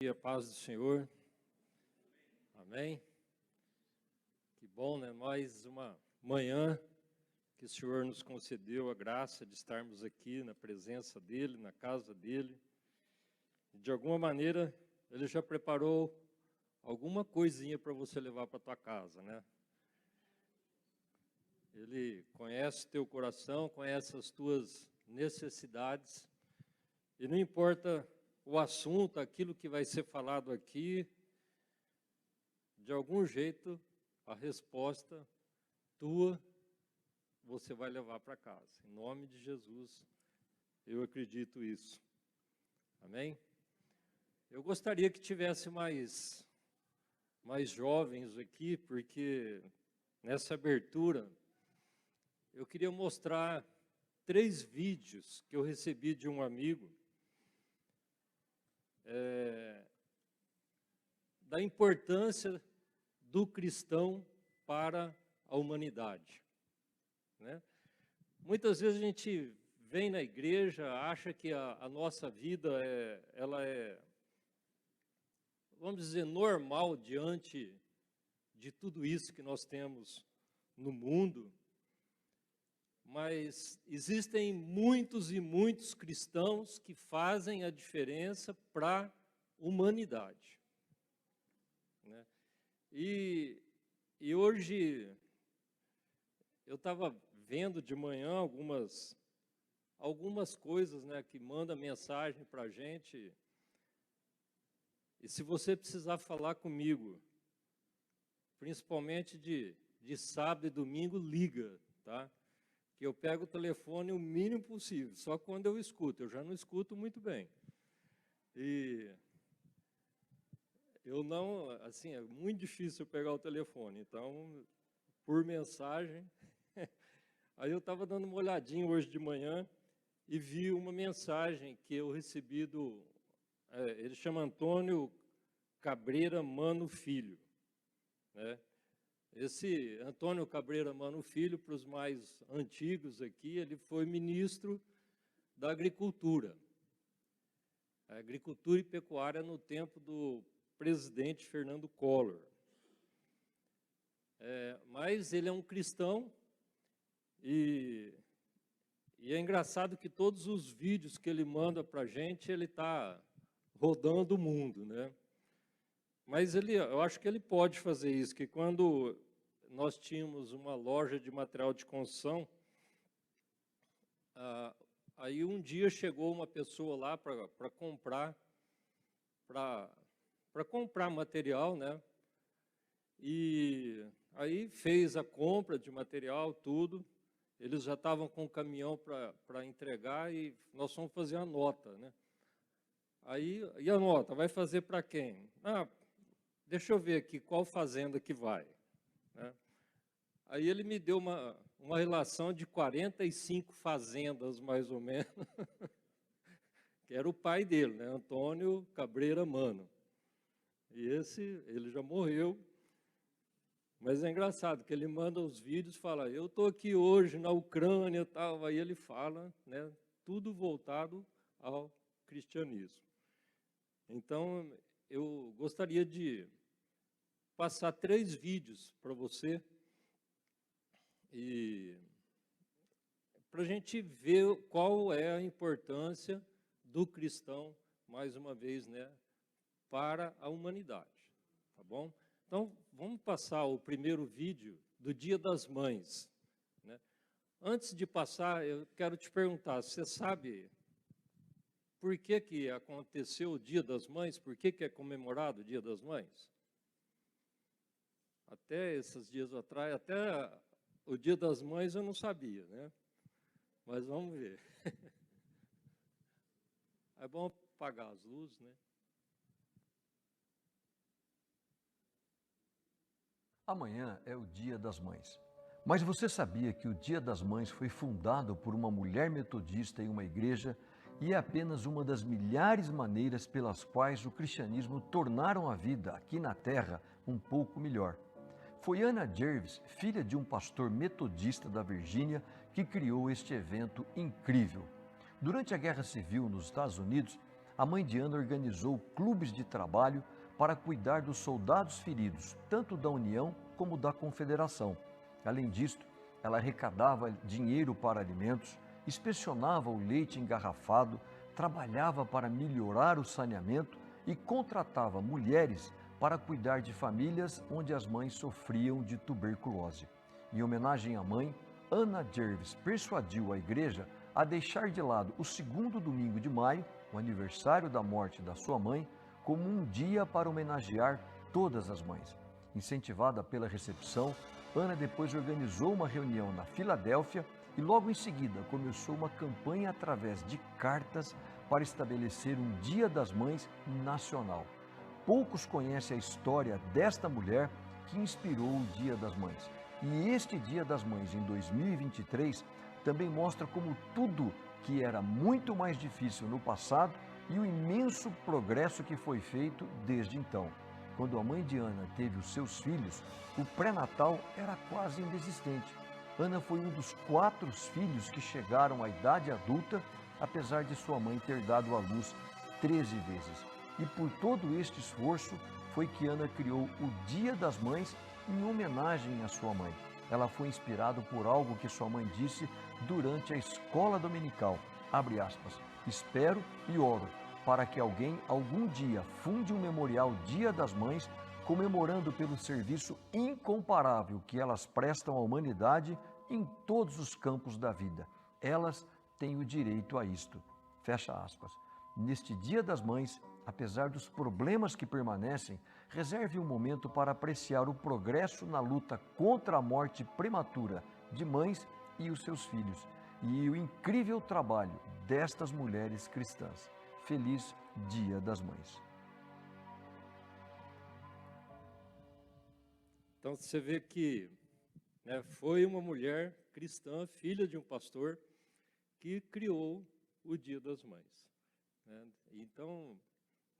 e a paz do Senhor. Amém? Que bom, né? Mais uma manhã que o Senhor nos concedeu a graça de estarmos aqui na presença dEle, na casa dEle. De alguma maneira, Ele já preparou alguma coisinha para você levar para a tua casa, né? Ele conhece teu coração, conhece as tuas necessidades. E não importa o assunto, aquilo que vai ser falado aqui, de algum jeito, a resposta tua, você vai levar para casa. Em nome de Jesus, eu acredito isso. Amém? Eu gostaria que tivesse mais jovens aqui, porque nessa abertura, eu queria mostrar 3 vídeos que eu recebi de um amigo, da importância do cristão para a humanidade, né? Muitas vezes a gente vem na igreja, acha que a nossa vida ela é, vamos dizer, normal diante de tudo isso que nós temos no mundo, mas existem muitos e muitos cristãos que fazem a diferença para a humanidade, né? E hoje eu estava vendo de manhã algumas coisas, né, que mandam mensagem para a gente. E se você precisar falar comigo, principalmente de sábado e domingo, liga, tá? Que eu pego o telefone o mínimo possível, só quando eu escuto. Eu já não escuto muito bem. E eu não, assim, é muito difícil eu pegar o telefone, então, por mensagem. Aí eu estava dando uma olhadinha hoje de manhã e vi uma mensagem que eu recebi ele chama Antônio Cabreira Mano Filho, né? Esse Antônio Cabreira Mano Filho, para os mais antigos aqui, ele foi ministro da Agricultura e Pecuária no tempo do presidente Fernando Collor. Mas ele é um cristão e é engraçado que todos os vídeos que ele manda para a gente, ele está rodando o mundo, né? Mas eu acho que ele pode fazer isso, que quando nós tínhamos uma loja de material de construção, aí um dia chegou uma pessoa lá para comprar material, né? E aí fez a compra de material, tudo. Eles já estavam com o caminhão para entregar e nós fomos fazer a nota, né? Aí, e a nota? Vai fazer para quem? Deixa eu ver aqui qual fazenda que vai, né? Aí ele me deu uma relação de 45 fazendas, mais ou menos, que era o pai dele, né? Antônio Cabreira Mano. E ele já morreu. Mas é engraçado que ele manda os vídeos e fala, eu estou aqui hoje na Ucrânia e tal, aí ele fala, né, tudo voltado ao cristianismo. Então, eu gostaria de passar 3 vídeos para você, e para a gente ver qual é a importância do cristão, mais uma vez, né, para a humanidade, tá bom? Então, vamos passar o primeiro vídeo do Dia das Mães, né? Antes de passar, eu quero te perguntar, você sabe por que aconteceu o Dia das Mães? Por que é comemorado o Dia das Mães? Até esses dias atrás, até o Dia das Mães eu não sabia, né? Mas vamos ver. É bom apagar as luzes, né? Amanhã é o Dia das Mães. Mas você sabia que o Dia das Mães foi fundado por uma mulher metodista em uma igreja e é apenas uma das milhares maneiras pelas quais o cristianismo tornaram a vida aqui na Terra um pouco melhor? Foi Anna Jervis, filha de um pastor metodista da Virgínia, que criou este evento incrível. Durante a Guerra Civil nos Estados Unidos, a mãe de Ana organizou clubes de trabalho para cuidar dos soldados feridos, tanto da União como da Confederação. Além disto, ela arrecadava dinheiro para alimentos, inspecionava o leite engarrafado, trabalhava para melhorar o saneamento e contratava mulheres para cuidar de famílias onde as mães sofriam de tuberculose. Em homenagem à mãe, Anna Jervis persuadiu a igreja a deixar de lado o segundo domingo de maio, o aniversário da morte da sua mãe, como um dia para homenagear todas as mães. Incentivada pela recepção, Ana depois organizou uma reunião na Filadélfia e logo em seguida começou uma campanha através de cartas para estabelecer um Dia das Mães nacional. Poucos conhecem a história desta mulher que inspirou o Dia das Mães. E este Dia das Mães, em 2023, também mostra como tudo que era muito mais difícil no passado e o imenso progresso que foi feito desde então. Quando a mãe de Ana teve os seus filhos, o pré-natal era quase inexistente. Ana foi um dos 4 filhos que chegaram à idade adulta, apesar de sua mãe ter dado à luz 13 vezes. E por todo este esforço foi que Ana criou o Dia das Mães em homenagem à sua mãe. Ela foi inspirada por algo que sua mãe disse durante a escola dominical, abre aspas, espero e oro para que alguém algum dia funde um memorial Dia das Mães, comemorando pelo serviço incomparável que elas prestam à humanidade em todos os campos da vida. Elas têm o direito a isto. Fecha aspas. Neste Dia das Mães, apesar dos problemas que permanecem, reserve um momento para apreciar o progresso na luta contra a morte prematura de mães e os seus filhos e o incrível trabalho destas mulheres cristãs. Feliz Dia das Mães. Então você vê que foi uma mulher cristã, filha de um pastor, que criou o Dia das Mães. Então,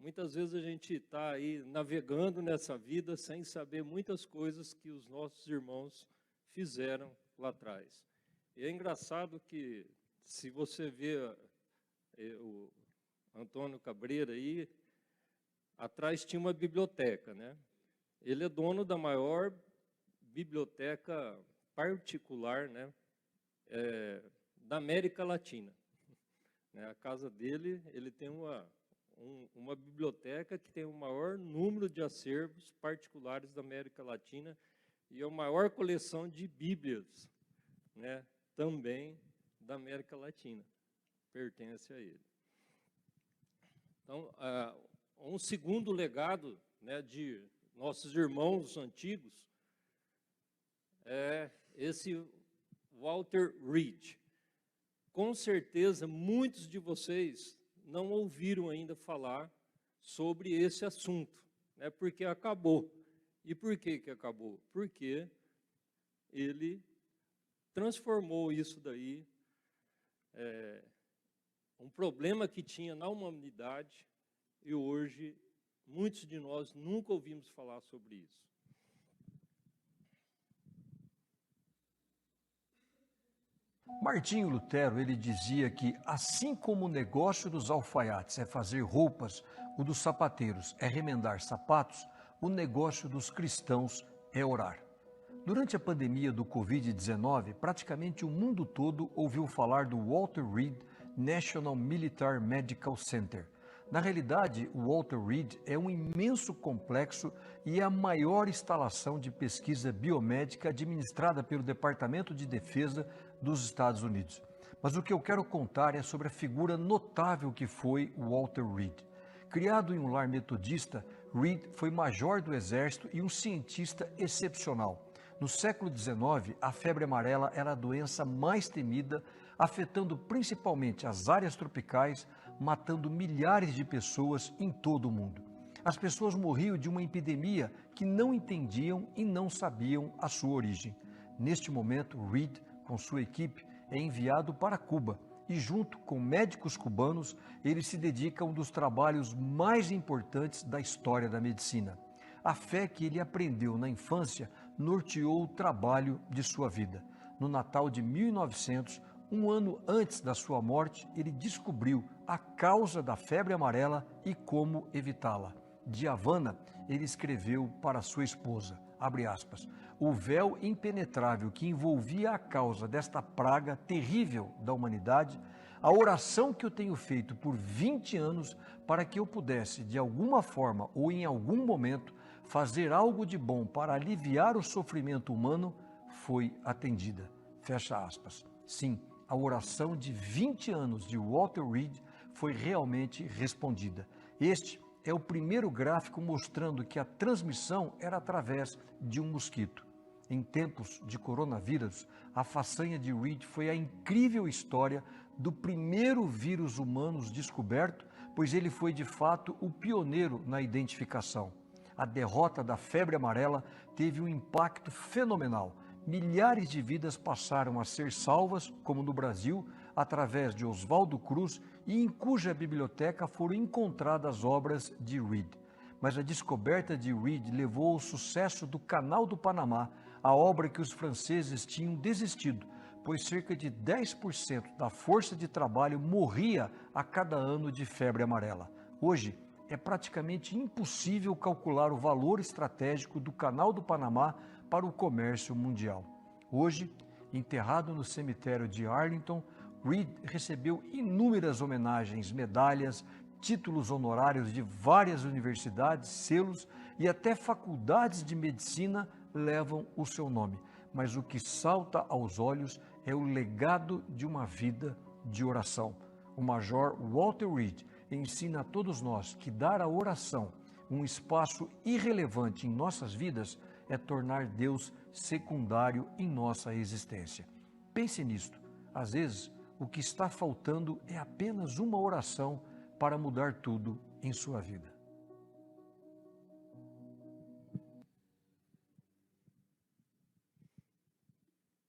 muitas vezes a gente está aí navegando nessa vida sem saber muitas coisas que os nossos irmãos fizeram lá atrás. E é engraçado que, se você vê o Antônio Cabreira aí, atrás tinha uma biblioteca, né? Ele é dono da maior biblioteca particular, né, da América Latina. A casa dele, ele tem uma biblioteca que tem o maior número de acervos particulares da América Latina e a maior coleção de Bíblias, né, também da América Latina, pertence a ele. Então, um segundo legado, né, de nossos irmãos antigos é esse Walter Reed. Com certeza, muitos de vocês não ouviram ainda falar sobre esse assunto, né, porque acabou. E por que que acabou? Porque ele transformou isso daí, um problema que tinha na humanidade, e hoje muitos de nós nunca ouvimos falar sobre isso. Martinho Lutero, ele dizia que assim como o negócio dos alfaiates é fazer roupas, o dos sapateiros é remendar sapatos, o negócio dos cristãos é orar. Durante a pandemia do Covid-19, praticamente o mundo todo ouviu falar do Walter Reed National Military Medical Center. Na realidade, o Walter Reed é um imenso complexo e é a maior instalação de pesquisa biomédica administrada pelo Departamento de Defesa dos Estados Unidos. Mas o que eu quero contar é sobre a figura notável que foi o Walter Reed. Criado em um lar metodista, Reed foi major do Exército e um cientista excepcional. No século XIX, a febre amarela era a doença mais temida, afetando principalmente as áreas tropicais, matando milhares de pessoas em todo o mundo. As pessoas morriam de uma epidemia que não entendiam e não sabiam a sua origem. Neste momento, Reed, com sua equipe, é enviado para Cuba e, junto com médicos cubanos, ele se dedica a um dos trabalhos mais importantes da história da medicina. A fé que ele aprendeu na infância norteou o trabalho de sua vida. No Natal de 1900, Um ano antes da sua morte, ele descobriu a causa da febre amarela e como evitá-la. De Havana, ele escreveu para sua esposa, abre aspas, o véu impenetrável que envolvia a causa desta praga terrível da humanidade, a oração que eu tenho feito por 20 anos para que eu pudesse, de alguma forma ou em algum momento, fazer algo de bom para aliviar o sofrimento humano, foi atendida. Fecha aspas. Sim, a oração de 20 anos de Walter Reed foi realmente respondida. Este é o primeiro gráfico mostrando que a transmissão era através de um mosquito. Em tempos de coronavírus, a façanha de Reed foi a incrível história do primeiro vírus humano descoberto, pois ele foi de fato o pioneiro na identificação. A derrota da febre amarela teve um impacto fenomenal. Milhares de vidas passaram a ser salvas, como no Brasil, através de Oswaldo Cruz, e em cuja biblioteca foram encontradas obras de Reed. Mas a descoberta de Reed levou ao sucesso do Canal do Panamá, a obra que os franceses tinham desistido, pois cerca de 10% da força de trabalho morria a cada ano de febre amarela. Hoje, é praticamente impossível calcular o valor estratégico do Canal do Panamá para o comércio mundial. Hoje, enterrado no cemitério de Arlington, Reed recebeu inúmeras homenagens, medalhas, títulos honorários de várias universidades, selos e até faculdades de medicina levam o seu nome. Mas o que salta aos olhos é o legado de uma vida de oração. O Major Walter Reed ensina a todos nós que dar à oração um espaço irrelevante em nossas vidas é tornar Deus secundário em nossa existência. Pense nisto. Às vezes, o que está faltando é apenas uma oração para mudar tudo em sua vida.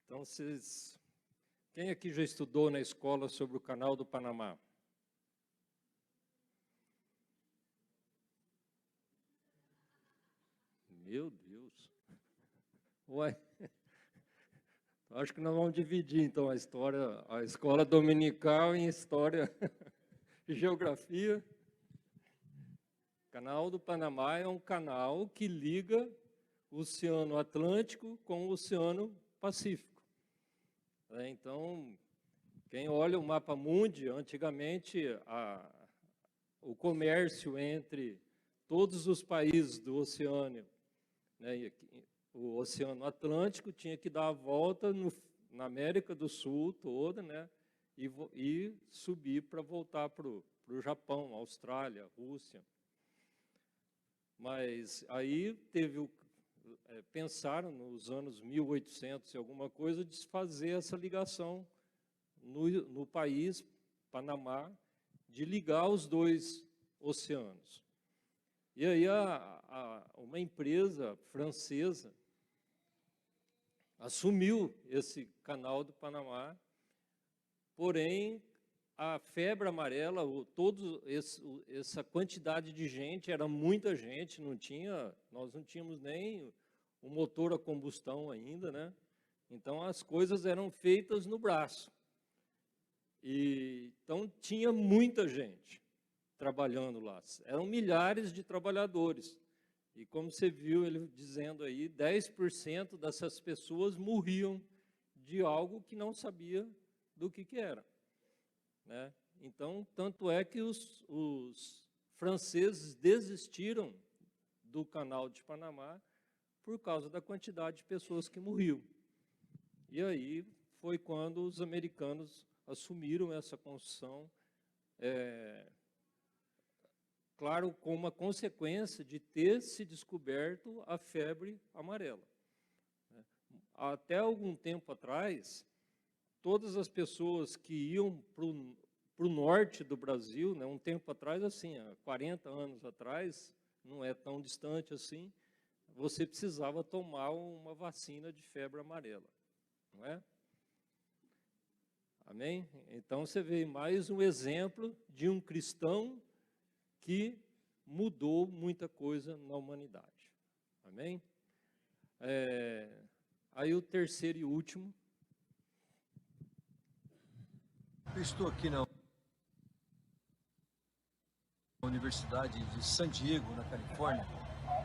Então, quem aqui já estudou na escola sobre o Canal do Panamá? Meu Deus. Ué. Acho que nós vamos dividir, então, a escola dominical em história e geografia. O Canal do Panamá é um canal que liga o Oceano Atlântico com o Oceano Pacífico. Então, quem olha o mapa mundi, antigamente o comércio entre todos os países do oceano, né, o Oceano Atlântico tinha que dar a volta na América do Sul toda, né, e subir para voltar para o Japão, Austrália, Rússia. Mas aí pensaram nos anos 1800 e alguma coisa de fazer essa ligação no país, Panamá, de ligar os dois oceanos. E aí uma empresa francesa assumiu esse Canal do Panamá, porém a febre amarela, essa quantidade de gente, era muita gente, nós não tínhamos nem o motor a combustão ainda, né? Então as coisas eram feitas no braço. Então tinha muita gente trabalhando lá, eram milhares de trabalhadores. E como você viu ele dizendo aí, 10% dessas pessoas morriam de algo que não sabia do que era. Né? Então, tanto é que os franceses desistiram do Canal de Panamá por causa da quantidade de pessoas que morriam. E aí foi quando os americanos assumiram essa construção, claro, com uma consequência de ter se descoberto a febre amarela. Até algum tempo atrás, todas as pessoas que iam para o norte do Brasil, né, um tempo atrás, assim, há 40 anos atrás, não é tão distante assim, você precisava tomar uma vacina de febre amarela, não é? Amém? Então você vê mais um exemplo de um cristão que mudou muita coisa na humanidade. Amém? Aí o terceiro e último. Eu estou aqui na Universidade de San Diego, na Califórnia,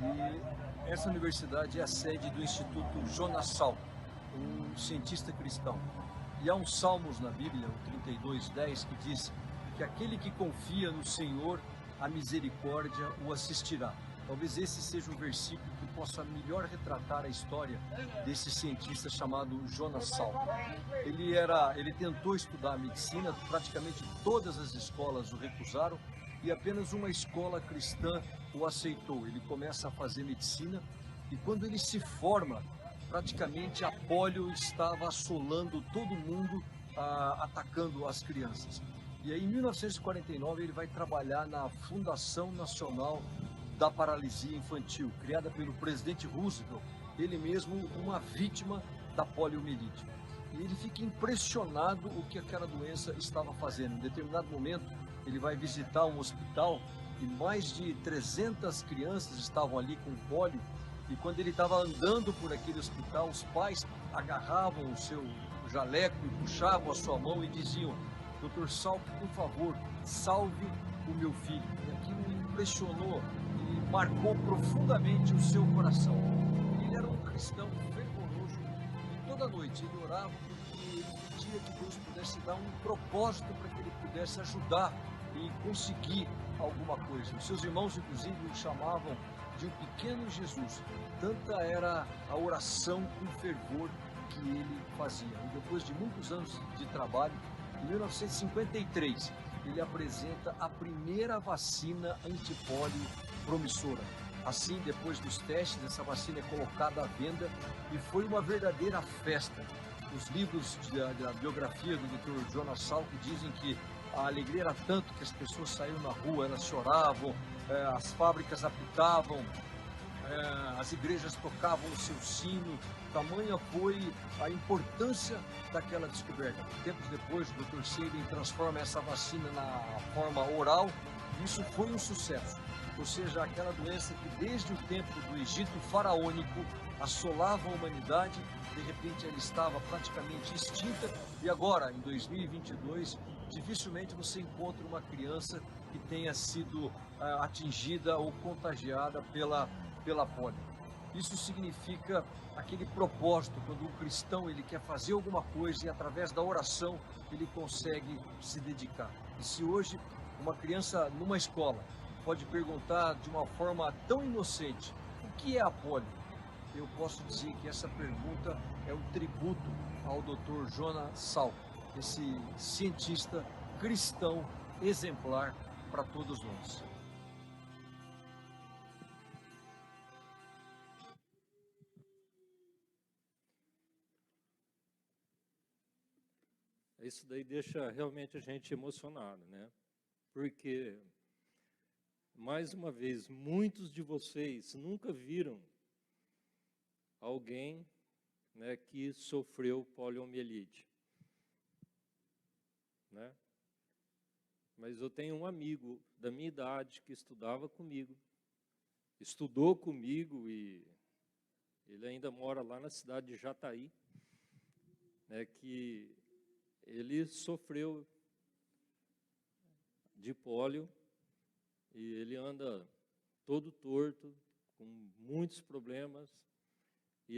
e essa universidade é a sede do Instituto Jonas Salk, um cientista cristão. E há um Salmos na Bíblia, o 32:10, que diz que aquele que confia no Senhor, a misericórdia o assistirá. Talvez esse seja o versículo que possa melhor retratar a história desse cientista chamado Jonas Salk. Ele tentou estudar medicina, praticamente todas as escolas o recusaram e apenas uma escola cristã o aceitou. Ele começa a fazer medicina e quando ele se forma, praticamente a polio estava assolando todo mundo, atacando as crianças. E aí, em 1949, ele vai trabalhar na Fundação Nacional da Paralisia Infantil, criada pelo presidente Roosevelt, ele mesmo uma vítima da poliomielite. E ele fica impressionado o que aquela doença estava fazendo. Em determinado momento, ele vai visitar um hospital e mais de 300 crianças estavam ali com pólio. E quando ele estava andando por aquele hospital, os pais agarravam o seu jaleco e puxavam a sua mão e diziam: Dr. Salk, por favor, salve o meu filho. E aquilo o impressionou e marcou profundamente o seu coração. Ele era um cristão fervoroso e toda noite ele orava porque ele pedia que Deus pudesse dar um propósito para que ele pudesse ajudar e conseguir alguma coisa. Os seus irmãos, inclusive, o chamavam de um pequeno Jesus. Tanta era a oração com fervor que ele fazia. E depois de muitos anos de trabalho, em 1953, ele apresenta a primeira vacina antipólio promissora. Assim, depois dos testes, essa vacina é colocada à venda e foi uma verdadeira festa. Os livros da biografia do Dr. Jonas Salk dizem que a alegria era tanto que as pessoas saíram na rua, elas choravam, as fábricas apitavam, as igrejas tocavam o seu sino. Tamanha foi a importância daquela descoberta. Tempos depois, o Dr. Sabin transforma essa vacina na forma oral e isso foi um sucesso. Ou seja, aquela doença que desde o tempo do Egito faraônico assolava a humanidade, de repente ela estava praticamente extinta e agora, em 2022, dificilmente você encontra uma criança que tenha sido atingida ou contagiada pela polio. Isso significa aquele propósito, quando um cristão ele quer fazer alguma coisa e através da oração ele consegue se dedicar. E se hoje uma criança numa escola pode perguntar de uma forma tão inocente, o que é a polio? Eu posso dizer que essa pergunta é um tributo ao Dr. Jonas Salk, esse cientista cristão exemplar para todos nós. Isso daí deixa realmente a gente emocionado, né? Porque, mais uma vez, muitos de vocês nunca viram alguém, né, que sofreu poliomielite, né? Mas eu tenho um amigo da minha idade que estudava comigo, estudou comigo e ele ainda mora lá na cidade de Jataí, né, que ele sofreu de pólio e ele anda todo torto, com muitos problemas. E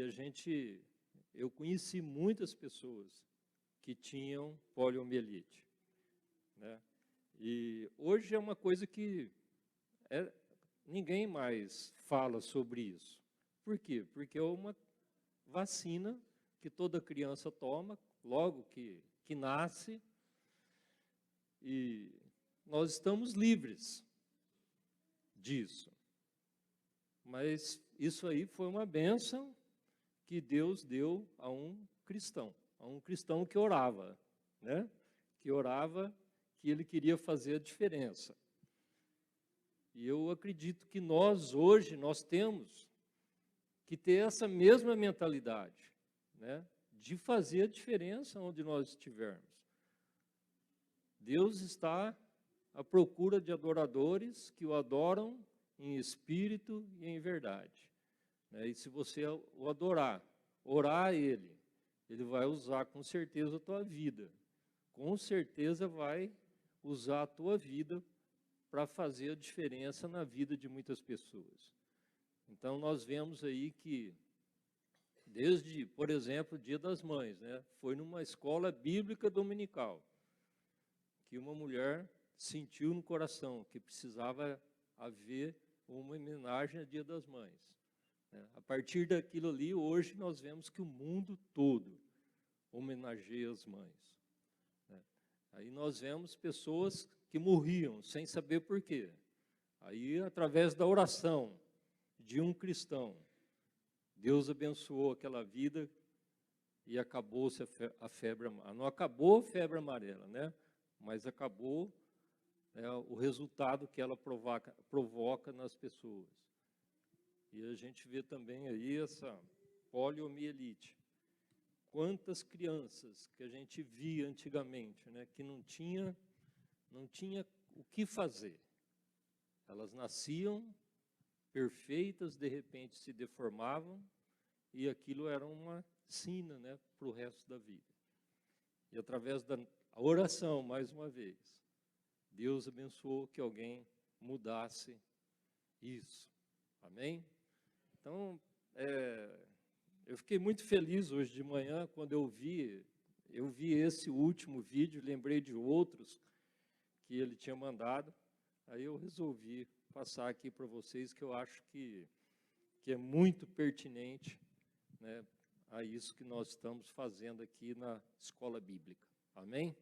eu conheci muitas pessoas que tinham poliomielite, né? E hoje é uma coisa que ninguém mais fala sobre isso. Por quê? Porque é uma vacina que toda criança toma logo que nasce e nós estamos livres disso. Mas isso aí foi uma bênção que Deus deu a um cristão que orava, né? Que orava, que ele queria fazer a diferença. E eu acredito que hoje, nós temos que ter essa mesma mentalidade, né? De fazer a diferença onde nós estivermos. Deus está à procura de adoradores que o adoram em espírito e em verdade. E se você o adorar, orar a Ele vai usar com certeza a tua vida com certeza vai usar a tua vida para fazer a diferença na vida de muitas pessoas. Então, nós vemos aí que, desde, por exemplo, o Dia das Mães, né, foi numa escola bíblica dominical, que uma mulher sentiu no coração que precisava haver uma homenagem ao Dia das Mães. A partir daquilo ali, hoje nós vemos que o mundo todo homenageia as mães. Aí nós vemos pessoas que morriam sem saber por quê. Aí, através da oração de um cristão, Deus abençoou aquela vida e acabou-se a febre amarela. Não acabou a febre amarela, né? Mas acabou o resultado que ela provoca nas pessoas. E a gente vê também aí essa poliomielite. Quantas crianças que a gente via antigamente, né, que não tinha o que fazer. Elas nasciam perfeitas, de repente se deformavam, e aquilo era uma sina, né, para o resto da vida. E através da oração, mais uma vez, Deus abençoou que alguém mudasse isso. Amém? Então, eu fiquei muito feliz hoje de manhã quando eu vi esse último vídeo, lembrei de outros que ele tinha mandado, aí eu resolvi passar aqui para vocês, que eu acho que é muito pertinente, né, a isso que nós estamos fazendo aqui na escola bíblica. Amém?